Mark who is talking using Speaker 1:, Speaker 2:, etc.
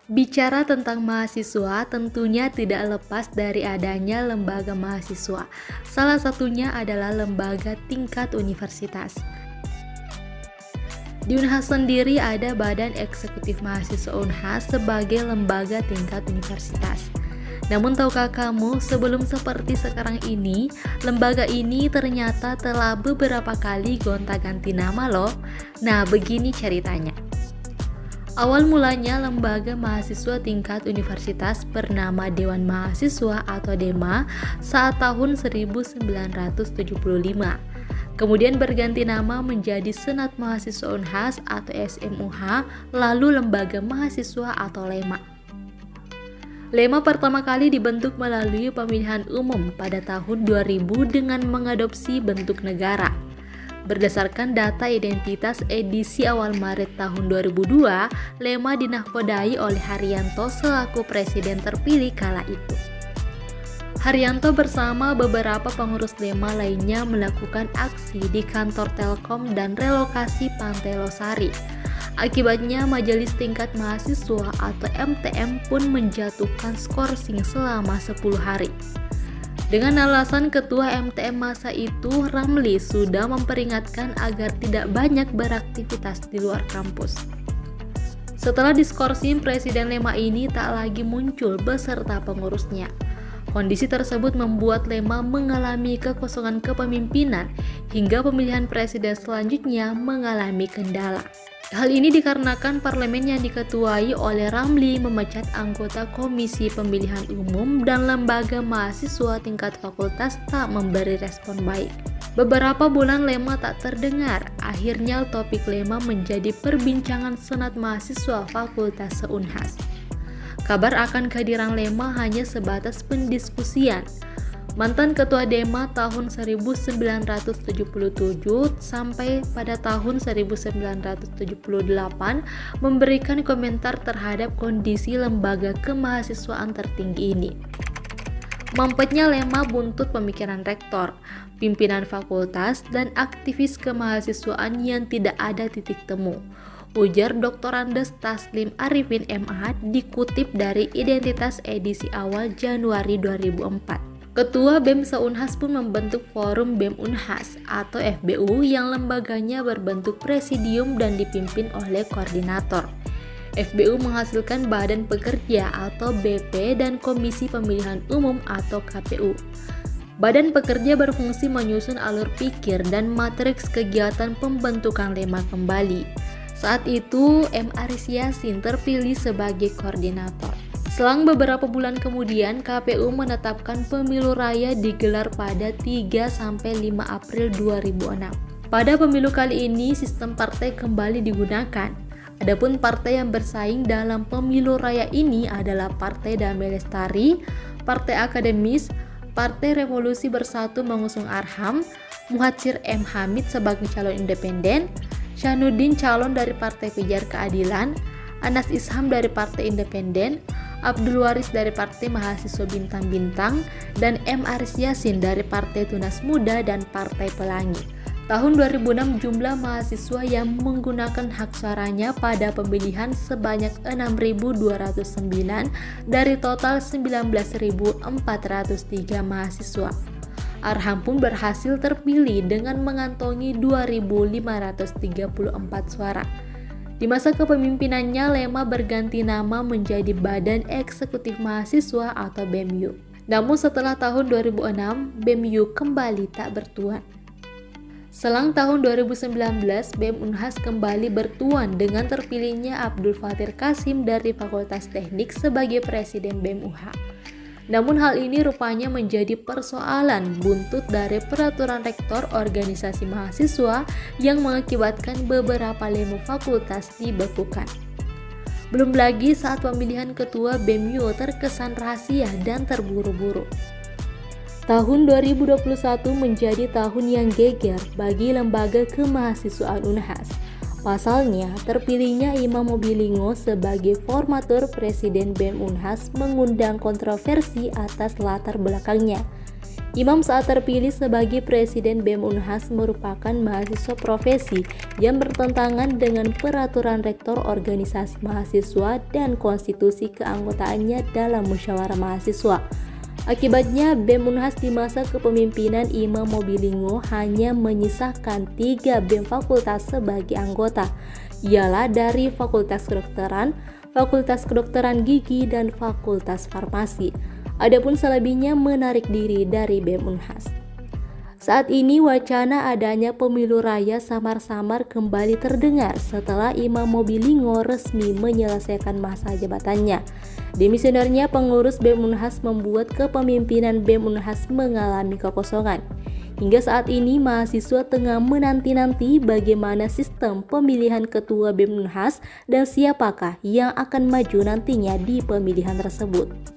Speaker 1: Bicara tentang mahasiswa, tentunya tidak lepas dari adanya lembaga mahasiswa. Salah satunya adalah lembaga tingkat universitas. Di Unhas sendiri ada Badan Eksekutif Mahasiswa Unhas sebagai lembaga tingkat universitas. Namun tahukah kamu, sebelum seperti sekarang ini, lembaga ini ternyata telah beberapa kali gonta-ganti nama loh. Nah, begini ceritanya. Awal mulanya lembaga mahasiswa tingkat universitas bernama Dewan Mahasiswa atau DEMA saat tahun 1975. Kemudian berganti nama menjadi Senat Mahasiswa Unhas atau SMUH, lalu Lembaga Mahasiswa atau LEMA. LEMA pertama kali dibentuk melalui pemilihan umum pada tahun 2000 dengan mengadopsi bentuk negara. Berdasarkan data identitas edisi awal Maret tahun 2002, LEMA dinahkodai oleh Haryanto selaku presiden terpilih kala itu. Haryanto bersama beberapa pengurus LEMA lainnya melakukan aksi di kantor Telkom dan relokasi Pantai Losari. Akibatnya Majelis Tingkat Mahasiswa atau MTM pun menjatuhkan skorsing selama 10 hari. Dengan alasan ketua MTM masa itu, Ramli, sudah memperingatkan agar tidak banyak beraktivitas di luar kampus. Setelah diskorsing, Presiden LEMA ini tak lagi muncul beserta pengurusnya. Kondisi tersebut membuat LEMA mengalami kekosongan kepemimpinan hingga pemilihan presiden selanjutnya mengalami kendala. Hal ini dikarenakan parlemen yang diketuai oleh Ramli memecat anggota Komisi Pemilihan Umum dan lembaga mahasiswa tingkat fakultas tak memberi respon baik. Beberapa bulan LEMA tak terdengar, akhirnya topik LEMA menjadi perbincangan Senat Mahasiswa Fakultas se-Unhas. Kabar akan kehadiran LEMA hanya sebatas pendiskusian. Mantan Ketua DEMA tahun 1977 sampai pada tahun 1978 memberikan komentar terhadap kondisi lembaga kemahasiswaan tertinggi ini. Mampetnya LEMA buntut pemikiran rektor, pimpinan fakultas, dan aktivis kemahasiswaan yang tidak ada titik temu, ujar Dr. Andes Taslim Arifin MA dikutip dari Identitas edisi awal Januari 2004. Ketua BEM se-Unhas pun membentuk Forum BEM Unhas atau FBU yang lembaganya berbentuk presidium dan dipimpin oleh koordinator. FBU menghasilkan Badan Pekerja atau BP dan Komisi Pemilihan Umum atau KPU. Badan Pekerja berfungsi menyusun alur pikir dan matriks kegiatan pembentukan LEMA kembali. Saat itu, M. Aris Yasin terpilih sebagai koordinator. Selang beberapa bulan kemudian, KPU menetapkan pemilu raya digelar pada 3-5 April 2006. Pada pemilu kali ini, sistem partai kembali digunakan. Adapun partai yang bersaing dalam pemilu raya ini adalah Partai Damai Lestari, Partai Akademis, Partai Revolusi Bersatu mengusung Arham, Muhatsir M. Hamid sebagai calon independen, Syahnudin calon dari Partai Pijar Keadilan, Anas Isham dari Partai Independen, Abdul Waris dari Partai Mahasiswa Bintang-Bintang, dan M. Aris Yasin dari Partai Tunas Muda dan Partai Pelangi. Tahun 2006 jumlah mahasiswa yang menggunakan hak suaranya pada pemilihan sebanyak 6.209 dari total 19.403 mahasiswa. Arham pun berhasil terpilih dengan mengantongi 2.534 suara. Di masa kepemimpinannya, LEMA berganti nama menjadi Badan Eksekutif Mahasiswa atau BEMU. Namun setelah tahun 2006, BEMU kembali tak bertuan. Selang tahun 2019, BEM Unhas kembali bertuan dengan terpilihnya Abdul Fatir Kasim dari Fakultas Teknik sebagai Presiden BEM UH. Namun hal ini rupanya menjadi persoalan buntut dari peraturan rektor organisasi mahasiswa yang mengakibatkan beberapa lemo fakultas dibekukan. Belum lagi saat pemilihan ketua BEMU terkesan rahasia dan terburu-buru. Tahun 2021 menjadi tahun yang geger bagi lembaga kemahasiswaan Unhas. Pasalnya, terpilihnya Imam Mobilingo sebagai formatur Presiden BEM Unhas mengundang kontroversi atas latar belakangnya. Imam saat terpilih sebagai Presiden BEM Unhas merupakan mahasiswa profesi yang bertentangan dengan peraturan rektor organisasi mahasiswa dan konstitusi keanggotaannya dalam musyawarah mahasiswa. Akibatnya, BEM Unhas di masa kepemimpinan Imam Mobilingo hanya menyisakan 3 BEM fakultas sebagai anggota, ialah dari Fakultas Kedokteran Gigi, dan Fakultas Farmasi. Adapun selebihnya menarik diri dari BEM Unhas. Saat ini wacana adanya pemilu raya samar-samar kembali terdengar setelah Imam Mobilingo resmi menyelesaikan masa jabatannya. Demisionernya pengurus BEM Unhas membuat kepemimpinan BEM Unhas mengalami kekosongan. Hingga saat ini mahasiswa tengah menanti-nanti bagaimana sistem pemilihan ketua BEM Unhas dan siapakah yang akan maju nantinya di pemilihan tersebut.